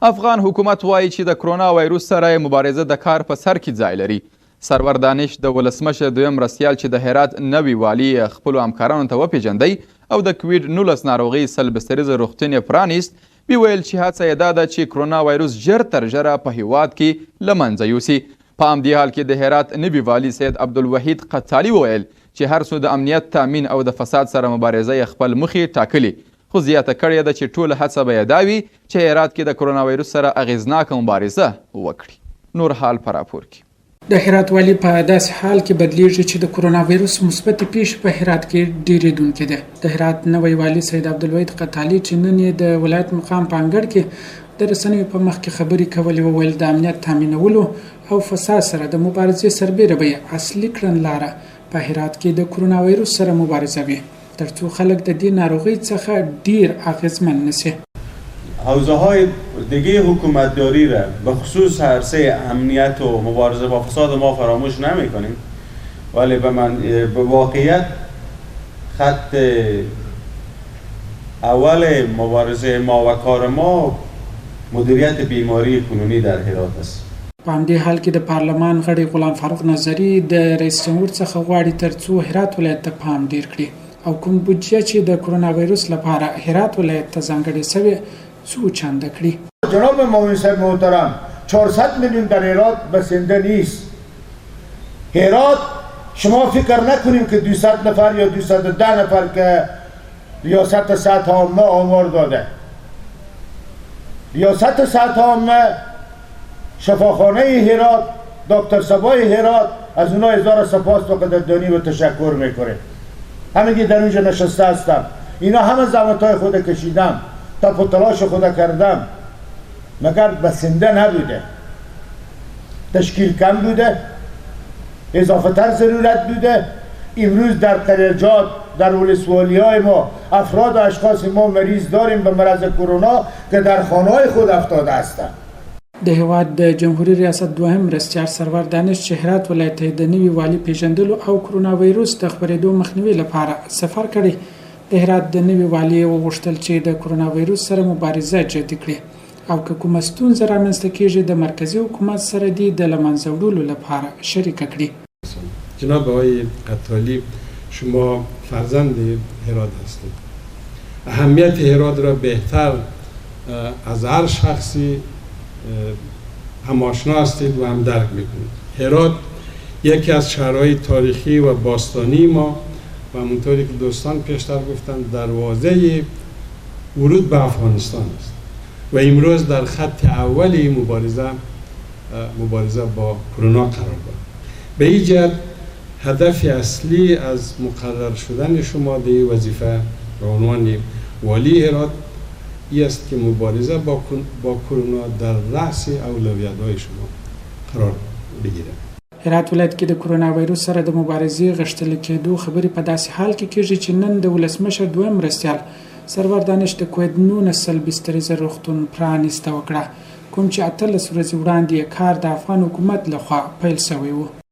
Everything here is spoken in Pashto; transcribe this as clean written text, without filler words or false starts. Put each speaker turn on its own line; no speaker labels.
افغان حکومت وایي چې د کرونا وایروس سره مبارزه د کار په سر کې ځای لري. سرور دانش د ولسمشر دویم مرستیال چې د هرات نوي والي خپلو همکارانو ته وپېژندی او د کوویډ 19 ناروغۍ سلبستریزه روغتون یې پرانیست، ویل چې هڅه یې دا ده چې کرونا وایروس ژر تر ژره په هیواد کې له منځه یوسي. په همدې حال کې د هرات نوي والي سید عبدالوحید قتالي وویل چې هر څو د امنیت تامین او د فساد سره مبارزه یې خپل مخې ټاکلي، خو زیاته کړې ده چې ټوله هڅه به یې دا وي چې هرات کې د کرونا وایروس سره اغېزناکه مبارزه وکړي. نور حال په راپور کې.
د هرات والي په داسې حال کې بدلیږي چې د کرونا وایروس مثبتې پیښې په هرات کې ډېرېدونکې ده. د هرات نوی والي سید عبدالوحید قتالي چې نن یې د ولایت مقام په انګړ کې د رسنیو په مخ کې خبرې کولې، وویل د امنیت تامینولو او فساد سره د مبارزې سربیره به اصلي کړنلاره په هرات کې د کرونا وایروس سره مبارزه وي، ترڅو خلک د دې ناروغۍ څخه ډیر اغیزمن نشي.
حوزه های دیگه حکومتداری را به خصوص عرصه امنیت و مبارزه با فساد ما فراموش نمی کنیم، ولی به واقعیت خط اول مبارزه ما و کار ما مدیریت بیماری کنونی در هرات است.
په همدې حال کې د پارلمان غړي غلام فاروق نظري د رئیس جمهور څخه غواړي ترڅو هرات ولایت ته پام ډیر کړي او کوم بودجه چې د کرونا وایروس لپاره هرات ولایت ته ځانګړې شوی څو چنده کړي.
جناب معاون صاحب محترم، 400 میلیون در هرات بسنده نیست. هرات شما فکر نکنیم که 200 نفر یا 210 نفر که ریاست سطح عامه آمار داده. ریاست سطح عامه شفاخانه هرات، دکتر صبای هرات از اونها هزار سپاس و قدردانی و تشکر میکنه. همگی در اونجا نشسته هستم، اینا همه زحمت‌های خود کشیدم، تپ و تلاش خود کردم، مگر بسنده نبوده، تشکیل کم بوده، اضافه تر ضرورت بوده. امروز در قریجات در ولسوالی های ما افراد و اشخاص ما مریض داریم به مرض کرونا که در خانه‌های خود افتاده هستند.
د هیواد د جمهوریت ریاست دوهم مرستیال سرور دانش چې هرات ولایت د نوي والي پیژندلو او کرونا وایروس د خپرېدو مخنیوي لپاره سفر کړی. د هرات د نوي والي وغوښتل چې د کرونا وایروس سره مبارزه جدي کړي او که کومه ستونزه رامنځته کیږي د مرکزی حکومت سره د لمنځه وړلو لپاره شریک کړي.
جناب آقای قتالی، شما فرزند هرات هستید. اهمیت هرات را بهتر از هر شخصی هم آشنا هستید و هم درک میکنید. هرات یکی از شهرهای تاریخی و باستانی ما و همونطوری که دوستان پیشتر گفتن دروازه ورود به افغانستان است و امروز در خط اولی مبارزه با کرونا قرار دارد. به این جهت هدف اصلی از مقرر شدن شما در وظیفه به عنوان والی هرات این است که مبارزه با کرونا در رأس اولویت‌های شما قرار بگیرد.
هرات ولایت کې د کرونا وایروس سره د مبارزې غښتلي کېدو خبرې په داسې حال کې کېږي چې نن د ولسمشر دویم مرستیال سرور دانش د کوویډ 19 سلبستریزه روغتون پرانیسته وکړه، کوم چې 18 ورځې وړاندې کار د افغان حکومت لخوا پیل شوی و.